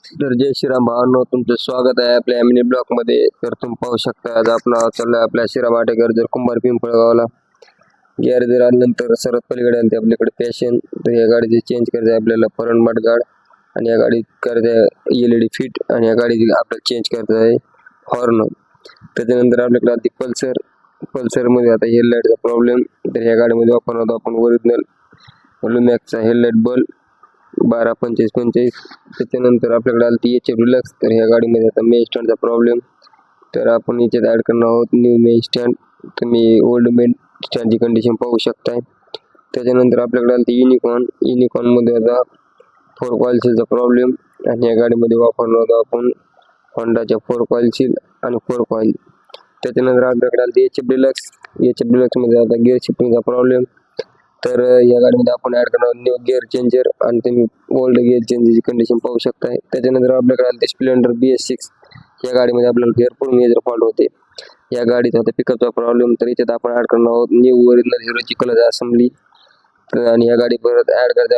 तर जय श्रीराम भावांनो, तुमचं स्वागत आहे आपल्या मिनी ब्लॉक मध्ये. तर तुम्ही पाहू शकता आज आपण चाललोय आपल्या शिराम आटेकर जर कुंभार पिंपळगावला. गॅरेजर आल्यानंतर सर्वात पलीकडे आणते आपल्याकडे पॅशन. तर या गाडीची चेंज करायचं आहे आपल्याला परन गाड, आणि या गाडीत करायचं आहे LED फिट, आणि या गाडीची आपल्याला चेंज करायचं आहे हॉर्न. त्याच्यानंतर आपल्याकडे आधी पल्सर मध्ये आता हेडलाईटचा प्रॉब्लेम. तर या गाडीमध्ये वापरणार आपण ओरिजिनल लुमॅक्सचा हेडलाईट बल्ब 12-25-25. त्याच्यानंतर आपल्याकडे आली ती HF डिलक्स. तर ह्या गाडीमध्ये आता मेन स्टँडचा प्रॉब्लेम. तर आपण याच्यात ॲड करणार आहोत न्यू मेन स्टँड. तुम्ही ओल्ड मेन स्टँडची कंडिशन पाहू शकताय. त्याच्यानंतर आपल्याकडे आली ती युनिकॉर्नमध्ये आता 4 कॉईल सीलचा प्रॉब्लेम, आणि या गाडीमध्ये वापरणार आहोत आपण होंडाच्या 4 कॉईल सील आणि 4 कॉईल. त्याच्यानंतर आपल्याकडे आली ती HF डिलक्समध्ये आता गिअर शिफ्टिंगचा प्रॉब्लेम. तर या गाडीमध्ये आपण ॲड करणार न्यू गिअर चेंजर, आणि तुम्ही ओल्ड गिअर चेंजरची कंडिशन पाहू शकताय. त्याच्यानंतर आपल्याकडे आली स्प्लेंडर BS6. या गाडीमध्ये आपल्याला गिअर पण मेजर फॉल्ट होते. या गाडीचा होता पिकअपचा प्रॉब्लेम. तर याच्यात आपण ॲड करणार आहोत न्यू ओरिजिनल हिरोची कलर असेंबली. आणि या गाडी परत ॲड करते